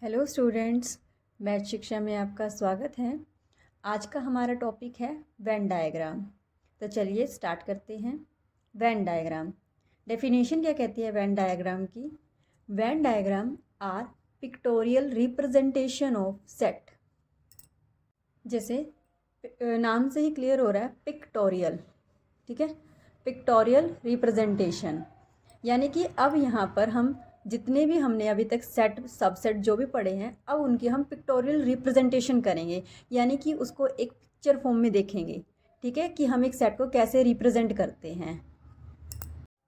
Hello students, math शिक्षा में आपका स्वागत है। आज का हमारा टॉपिक है वेन डायग्राम। तो चलिए स्टार्ट करते हैं। वेन डायग्राम डेफिनेशन क्या कहती है वेन डायग्राम की? Venn diagram are pictorial representation of set. जैसे नाम से ही क्लियर हो रहा है, पिक्टोरियल, ठीक है, पिक्टोरियल रिप्रेजेंटेशन। यानी कि अब यहाँ पर हम जितने भी हमने अभी तक सेट सबसेट जो भी पढ़े हैं, अब उनकी हम पिक्टोरियल रिप्रेजेंटेशन करेंगे, यानी कि उसको एक पिक्चर फॉर्म में देखेंगे, ठीक है, कि हम एक सेट को कैसे रिप्रेजेंट करते हैं।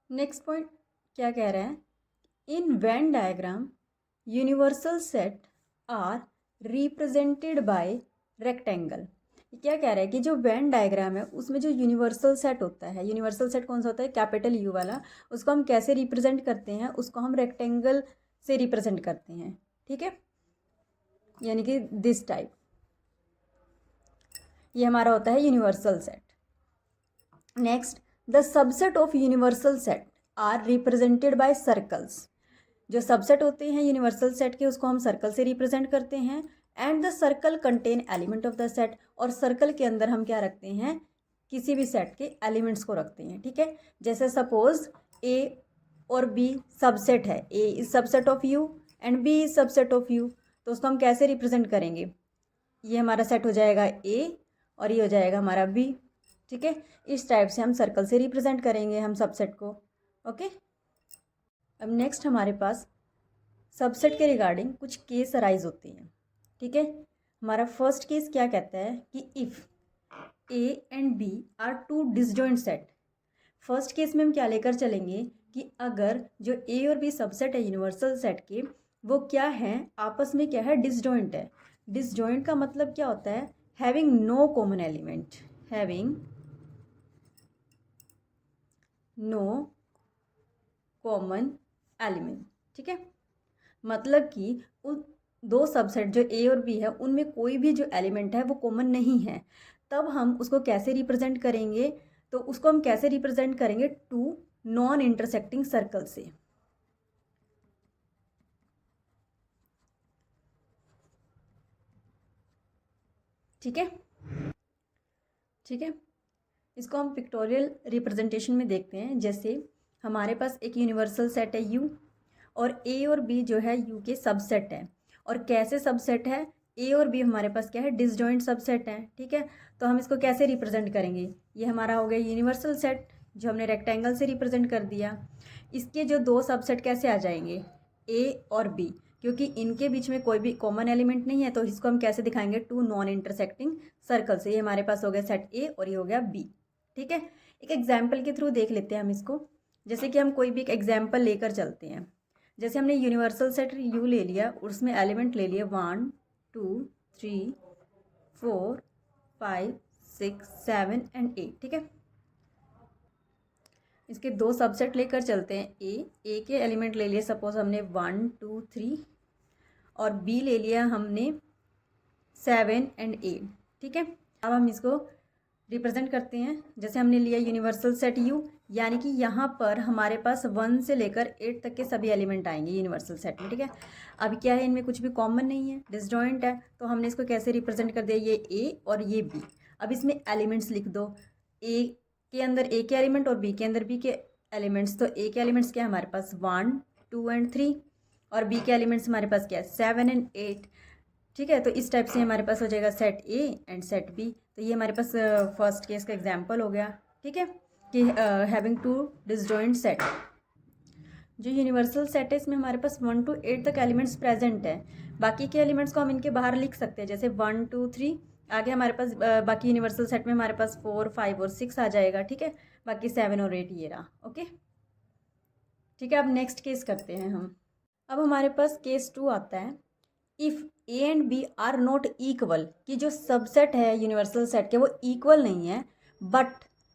नेक्स्ट पॉइंट क्या कह रहा है? In Venn diagram universal set are represented by rectangle. क्या कह रहा है कि जो वेन डायग्राम है उसमें जो यूनिवर्सल सेट होता है, यूनिवर्सल सेट कौन सा होता है? कैपिटल यू वाला। उसको हम कैसे रिप्रेजेंट करते हैं? उसको हम रेक्टेंगल से रिप्रेजेंट करते हैं, ठीक है, यानी कि दिस टाइप। ये हमारा होता है universal set. Next, the subset of universal set are represented by circles. जो सबसेट होते हैं यूनिवर्सल सेट के उसको हम सर्कल से रिप्रेजेंट करते हैं। And the circle contain element of the set, और सर्कल के अंदर हम क्या रखते हैं? किसी भी सेट के एलिमेंट्स को रखते हैं, ठीक है। जैसे सपोज ए और बी सबसेट है, A is subset of U and B is subset of U, तो उसको हम कैसे रिप्रेजेंट करेंगे? ये हमारा सेट हो जाएगा ए और ये हो जाएगा हमारा बी, ठीक है। इस टाइप से हम सर्कल से रिप्रेजेंट करेंगे हम सबसेट को, ओके। अब नेक्स्ट हमारे पास सबसेट के रिगार्डिंग कुछ केस अराइज होते हैं, ठीक है। हमारा फर्स्ट केस क्या कहता है कि if A and B are two disjoint set. First case में हम क्या लेकर चलेंगे कि अगर जो ए और बी सबसेट है यूनिवर्सल सेट के, वो क्या है? आपस में क्या है? डिसजॉइंट है। डिसजॉइंट का मतलब क्या होता है? Having no common element, having no common element, ठीक है। मतलब कि उन दो सबसेट जो ए और बी है उनमें कोई भी जो एलिमेंट है वो कॉमन नहीं है। तब हम उसको कैसे रिप्रेजेंट करेंगे? तो उसको हम कैसे रिप्रेजेंट करेंगे? टू नॉन इंटरसेक्टिंग सर्कल से, ठीक है, ठीक है। इसको हम पिक्टोरियल रिप्रेजेंटेशन में देखते हैं। जैसे हमारे पास एक यूनिवर्सल सेट है यू, और ए और बी जो है यू के सबसेट है। और कैसे सबसेट है? ए और बी हमारे पास क्या है? डिसजॉइंट सबसेट है, ठीक है। तो हम इसको कैसे रिप्रेजेंट करेंगे? ये हमारा हो गया यूनिवर्सल सेट जो हमने रेक्टेंगल से रिप्रेजेंट कर दिया। इसके जो दो सबसेट कैसे आ जाएंगे? ए और बी, क्योंकि इनके बीच में कोई भी कॉमन एलिमेंट नहीं है, तो इसको हम कैसे दिखाएंगे? टू नॉन इंटरसेक्टिंग सर्कल से। ये हमारे पास हो गया सेट ए और ये हो गया बी, ठीक है। एक एग्जाम्पल के थ्रू देख लेते हैं हम इसको। जैसे कि हम कोई भी एक एग्जाम्पल लेकर चलते हैं। जैसे हमने यूनिवर्सल सेट यू ले लिया, उसमें एलिमेंट ले लिए 1 2 3 4 5 6 7 एंड 8, ठीक है। इसके दो सबसेट लेकर चलते हैं। ए के एलिमेंट ले लिए सपोज हमने 1 2 3, और बी ले लिया हमने 7 एंड 8, ठीक है। अब हम इसको रिप्रेजेंट करते हैं। जैसे हमने लिया यूनिवर्सल सेट यू, यानी कि यहाँ पर हमारे पास 1 से लेकर 8 तक के सभी एलिमेंट आएंगे यूनिवर्सल सेट में, ठीक है। अब क्या है? इनमें कुछ भी कॉमन नहीं है, डिसजॉइंट है, तो हमने इसको कैसे रिप्रेजेंट कर दिया? ये ए और ये बी। अब इसमें एलिमेंट्स लिख दो, ए के अंदर ए के एलिमेंट और बी के अंदर बी के एलिमेंट्स। तो ए के एलिमेंट्स क्या है हमारे पास? 1 2 एंड 3, और बी के एलिमेंट्स हमारे पास क्या है? 7 एंड 8, ठीक है। तो इस टाइप से हमारे पास हो जाएगा set A and set B. तो ये हमारे पास फर्स्ट केस का एग्जांपल हो गया, ठीक है, कि हैविंग टू डिसजॉइंट सेट। जो यूनिवर्सल सेट है इसमें हमारे पास 1 to 8 तक एलिमेंट्स प्रेजेंट है। बाकी के एलिमेंट्स को हम इनके बाहर लिख सकते हैं, जैसे 1 2 3। आगे हमारे पास बाकी यूनिवर्सल सेट में हमारे पास 4 5 और 6 आ जाएगा, ठीक है। बाकी 7 और 8 ये रहा, ओके, ठीक है। अब नेक्स्ट केस करते हैं हम। अब हमारे पास केस 2 आता है। If A and B are not equal, कि जो सबसेट है यूनिवर्सल सेट के वो इक्वल नहीं है, but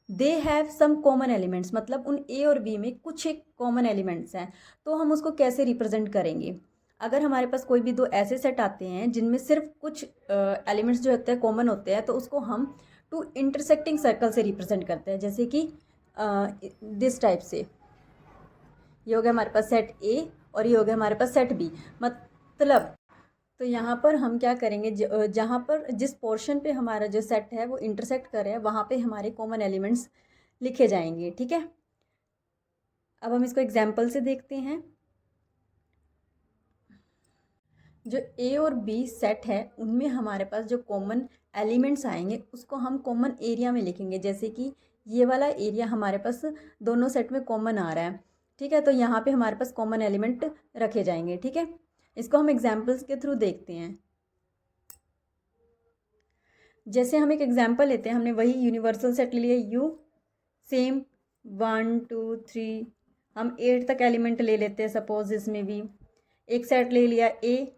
they have some common elements, मतलब उन ए और बी में कुछ एक कॉमन एलिमेंट्स हैं, तो हम उसको कैसे रिप्रेजेंट करेंगे? अगर हमारे पास कोई भी दो ऐसे सेट आते हैं जिनमें सिर्फ कुछ एलिमेंट्स जो होते हैं कॉमन होते हैं, तो उसको हम टू इंटरसेक्टिंग सर्कल से रिप्रेजेंट करते हैं। जैसे कि दिस टाइप से, ये हो गया हमारे पास सेट ए और ये हो गया हमारे पास सेट बी। मतलब तो यहाँ पर हम क्या करेंगे, जहाँ पर जिस पोर्शन पे हमारा जो सेट है वो इंटरसेक्ट कर रहा है वहाँ पे हमारे कॉमन एलिमेंट्स लिखे जाएंगे। ठीक है, अब हम इसको एग्जाम्पल से देखते हैं। जो ए और बी सेट है उनमें हमारे पास जो कॉमन एलिमेंट्स आएंगे उसको हम कॉमन एरिया में लिखेंगे। जैसे कि ये वाला एरिया हमारे पास दोनों सेट में कॉमन आ रहा है। ठीक है, तो यहाँ पे हमारे पास कॉमन एलिमेंट रखे जाएंगे। ठीक है, इसको हम एग्जाम्पल्स के थ्रू देखते हैं। जैसे हम एक एग्जाम्पल लेते हैं, हमने वही यूनिवर्सल सेट ले लिया यू, सेम 1 2 3, हम 8 तक एलिमेंट ले लेते हैं। सपोज इसमें भी एक सेट ले लिया ए,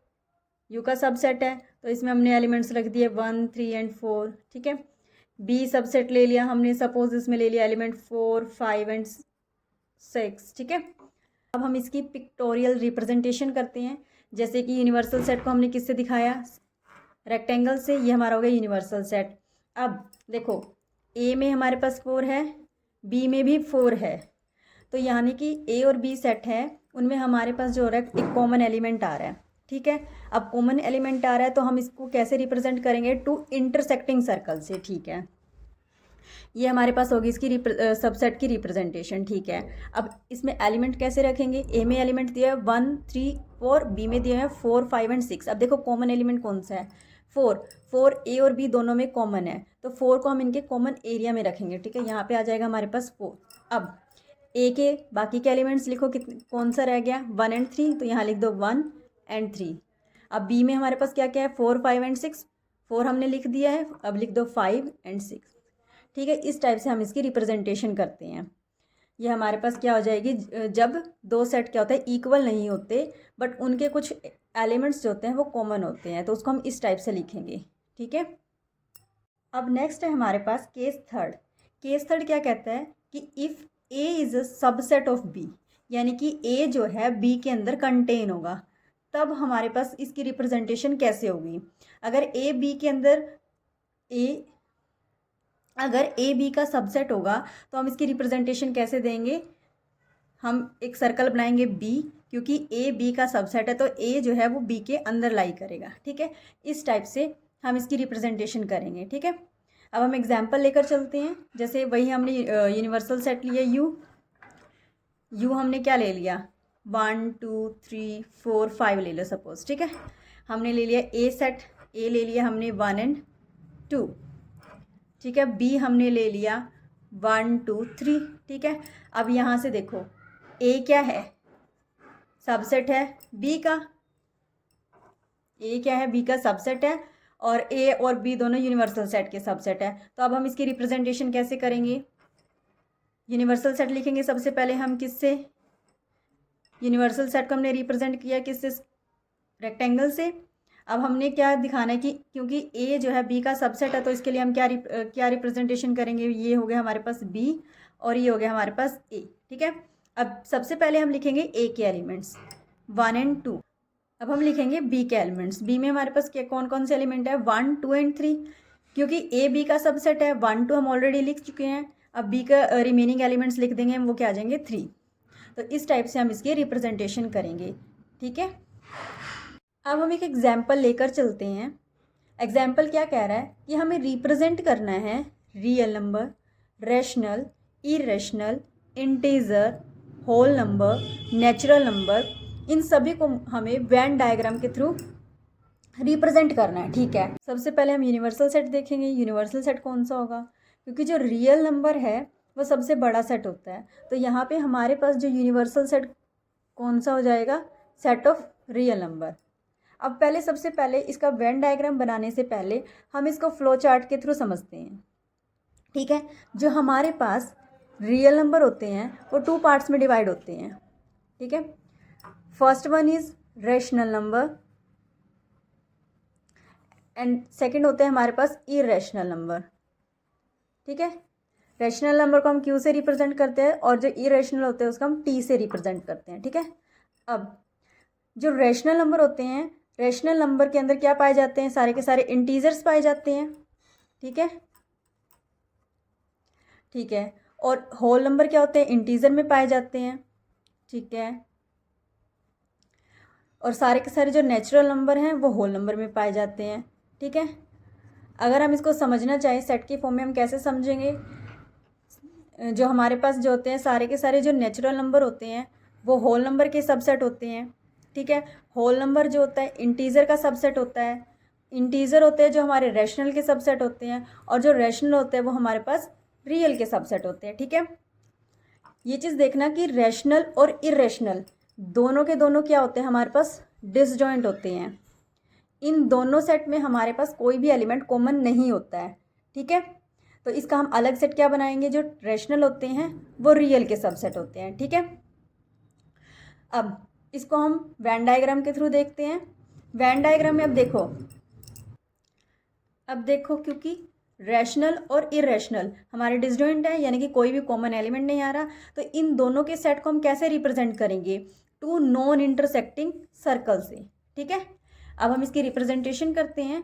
यू का सबसेट है तो इसमें हमने एलिमेंट्स रख दिए 1 3 एंड 4। ठीक है, बी सबसेट ले लिया हमने, सपोज इसमें ले लिया एलिमेंट 4 5 एंड 6। ठीक है, अब हम इसकी पिक्टोरियल रिप्रेजेंटेशन करते हैं। जैसे कि यूनिवर्सल सेट को हमने किससे दिखाया, रेक्टेंगल से। ये हमारा हो गया यूनिवर्सल सेट। अब देखो ए में हमारे पास 4 है, बी में भी 4 है, तो यानी कि ए और बी सेट है उनमें हमारे पास जो है एक कॉमन एलिमेंट आ रहा है। ठीक है, अब कॉमन एलिमेंट आ रहा है तो हम इसको कैसे रिप्रेजेंट करेंगे, टू इंटरसेक्टिंग सर्कल से। ठीक है, ये हमारे पास होगी इसकी सबसेट की रिप्रेजेंटेशन। ठीक है, अब इसमें एलिमेंट कैसे रखेंगे, ए में एलिमेंट दिया है 1 3 4, बी में दिया है 4 5 एंड 6। अब देखो कॉमन एलिमेंट कौन सा है, 4। 4 ए और बी दोनों में कॉमन है तो 4 को हम इनके कॉमन एरिया में रखेंगे। ठीक है, यहाँ पे आ जाएगा हमारे पास 4। अब ए के बाकी के एलिमेंट्स लिखो, कितने कौन सा रह गया 1 एंड 3, तो यहाँ लिख दो 1 एंड 3। अब बी में हमारे पास क्या क्या है 4 5 एंड 6, 4 हमने लिख दिया है, अब लिख दो 5 एंड 6। ठीक है, इस टाइप से हम इसकी रिप्रेजेंटेशन करते हैं। ये हमारे पास क्या हो जाएगी, जब दो सेट क्या होता है इक्वल नहीं होते बट उनके कुछ एलिमेंट्स जो होते हैं वो कॉमन होते हैं, तो उसको हम इस टाइप से लिखेंगे। ठीक है, अब नेक्स्ट है हमारे पास केस थर्ड। केस थर्ड क्या कहता है कि if A is a subset of B, यानी कि ए जो है बी के अंदर कंटेन होगा, तब हमारे पास इसकी रिप्रेजेंटेशन कैसे होगी। अगर ए बी के अंदर अगर ए बी का सबसेट होगा तो हम इसकी रिप्रेजेंटेशन कैसे देंगे, हम एक सर्कल बनाएंगे बी, क्योंकि ए बी का सबसेट है तो ए जो है वो बी के अंदर लाई करेगा। ठीक है, इस टाइप से हम इसकी रिप्रेजेंटेशन करेंगे। ठीक है, अब हम एग्जाम्पल लेकर चलते हैं। जैसे वही हमने यूनिवर्सल सेट लिया यू हमने क्या ले लिया 1 2 3 4 5 ले लो सपोज। ठीक है, हमने ले लिया ए सेट, ए ले लिया हमने 1 एंड 2। ठीक है, बी हमने ले लिया 1 2 3। ठीक है, अब यहाँ से देखो ए क्या है, सबसेट है बी का, ए क्या है बी का सबसेट है, और ए और बी दोनों यूनिवर्सल सेट के सबसेट है। तो अब हम इसकी रिप्रेजेंटेशन कैसे करेंगे, यूनिवर्सल सेट लिखेंगे सबसे पहले हम किससे, यूनिवर्सल सेट को हमने रिप्रेजेंट किया किससे, रेक्टेंगल से। अब हमने क्या दिखाना है कि क्योंकि ए जो है बी का सबसेट है तो इसके लिए हम क्या रिप्रेजेंटेशन करेंगे, ये हो गया हमारे पास बी और ये हो गया हमारे पास ए। ठीक है, अब सबसे पहले हम लिखेंगे ए के एलिमेंट्स 1 एंड 2। अब हम लिखेंगे बी के एलिमेंट्स, बी में हमारे पास क्या कौन कौन से एलिमेंट है 1 2 एंड 3, क्योंकि ए बी का सबसेट है 1 2 हम ऑलरेडी लिख चुके हैं। अब बी का रिमेनिंग एलिमेंट्स लिख देंगे हम, वो क्या आ जाएंगे 3। तो इस टाइप से हम इसकी रिप्रेजेंटेशन करेंगे। ठीक है, अब हम एक एग्जाम्पल लेकर चलते हैं। एग्जाम्पल क्या कह रहा है कि हमें रिप्रेजेंट करना है real number, rational, irrational, integer, whole number, natural number, इन सभी को हमें वेन डायग्राम के थ्रू रिप्रेजेंट करना है। ठीक है, सबसे पहले हम यूनिवर्सल सेट देखेंगे। यूनिवर्सल सेट कौन सा होगा, क्योंकि जो रियल नंबर है वो सबसे बड़ा सेट होता है, तो यहाँ पे हमारे पास जो यूनिवर्सल सेट कौन सा हो जाएगा, सेट ऑफ रियल नंबर। अब पहले सबसे पहले इसका वेन डायग्राम बनाने से पहले हम इसको फ्लो चार्ट के थ्रू समझते हैं। ठीक है, जो हमारे पास रियल नंबर होते हैं वो 2 पार्ट्स में डिवाइड होते हैं। ठीक है, first one is rational number and second होते हैं हमारे पास इरेशनल नंबर। ठीक है, रैशनल नंबर को हम क्यू से रिप्रेजेंट करते हैं और जो इरेशनल होते हैं उसको हम टी से रिप्रेजेंट करते हैं। ठीक है, अब जो रैशनल नंबर होते हैं, रैशनल नंबर के अंदर क्या पाए जाते हैं, सारे के सारे इंटीजर्स पाए जाते हैं। ठीक है, ठीक है, और होल नंबर क्या होते हैं, इंटीजर में पाए जाते हैं। ठीक है, और सारे के सारे जो नेचुरल नंबर हैं वो होल नंबर में पाए जाते हैं। ठीक है, अगर हम इसको समझना चाहें सेट की फॉर्म में हम कैसे समझेंगे, जो हमारे पास जो होते हैं सारे के सारे जो नेचुरल नंबर होते हैं वो होल नंबर के सबसेट होते हैं। ठीक है, होल नंबर जो होता है इंटीजर का सबसेट होता है, इंटीजर होते हैं जो हमारे रैशनल के सबसेट होते हैं, और जो रैशनल होते हैं वो हमारे पास रियल के सबसेट होते हैं। ठीक है, ये चीज़ देखना कि रैशनल और इरेशनल दोनों के दोनों क्या होते हैं, हमारे पास डिसजॉइंट होते हैं। इन दोनों सेट में हमारे पास कोई भी एलिमेंट कॉमन नहीं होता है। ठीक है, तो इसका हम अलग सेट क्या बनाएंगे, जो रैशनल होते हैं वो रियल के सबसेट होते हैं। ठीक है, अब इसको हम वेन डायग्राम के थ्रू देखते हैं। वेन डायग्राम में अब देखो क्योंकि रैशनल और इरेशनल हमारे डिसजॉइंट है, यानी कि कोई भी कॉमन एलिमेंट नहीं आ रहा, तो इन दोनों के सेट को हम कैसे रिप्रेजेंट करेंगे, टू नॉन इंटरसेक्टिंग सर्कल से। ठीक है, अब हम इसकी रिप्रेजेंटेशन करते हैं।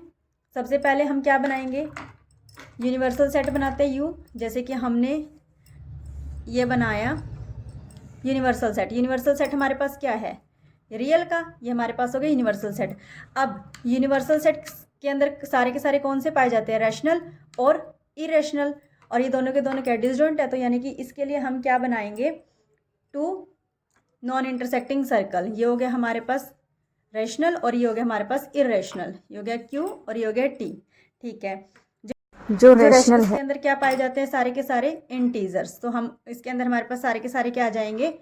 सबसे पहले हम क्या बनाएंगे, यूनिवर्सल सेट बनाते हैं यू, जैसे कि हमने ये बनाया यूनिवर्सल सेट। यूनिवर्सल सेट हमारे पास क्या है, रियल का, ये हमारे पास हो गया यूनिवर्सल सेट। अब यूनिवर्सल सेट के अंदर सारे के सारे कौन से पाए जाते हैं, रैशनल और इरेशनल, और ये दोनों के दोनों क्या डिसजॉइंट है, तो यानी कि इसके लिए हम क्या बनाएंगे, टू नॉन इंटरसेक्टिंग सर्कल। ये हो गया हमारे पास रैशनल और ये हो गया हमारे पास इरेशनल, ये हो गया क्यू और ये हो गया टी। ठीक है, जो रैशनल है के अंदर क्या पाए जाते हैं, सारे के सारे इंटीजर्स, तो हम इसके अंदर हमारे पास सारे के सारे क्या आ जाएंगे,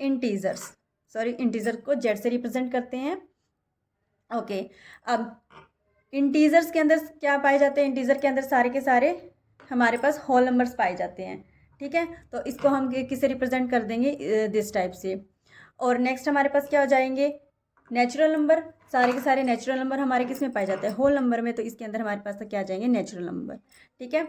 इंटीजर्स। सॉरी, इंटीजर को जेड से रिप्रेजेंट करते हैं। ओके, अब इंटीजर्स के अंदर क्या पाए जाते हैं, इंटीजर के अंदर सारे के सारे हमारे पास होल नंबर्स पाए जाते हैं। ठीक है, तो इसको हम किससे रिप्रेजेंट कर देंगे, दिस टाइप से। और नेक्स्ट हमारे पास क्या हो जाएंगे, नेचुरल नंबर, सारे के सारे नेचुरल नंबर हमारे किस में पाए जाते हैं, होल नंबर में, तो इसके अंदर हमारे पास तो क्या आ जाएंगे, नेचुरल नंबर। ठीक है।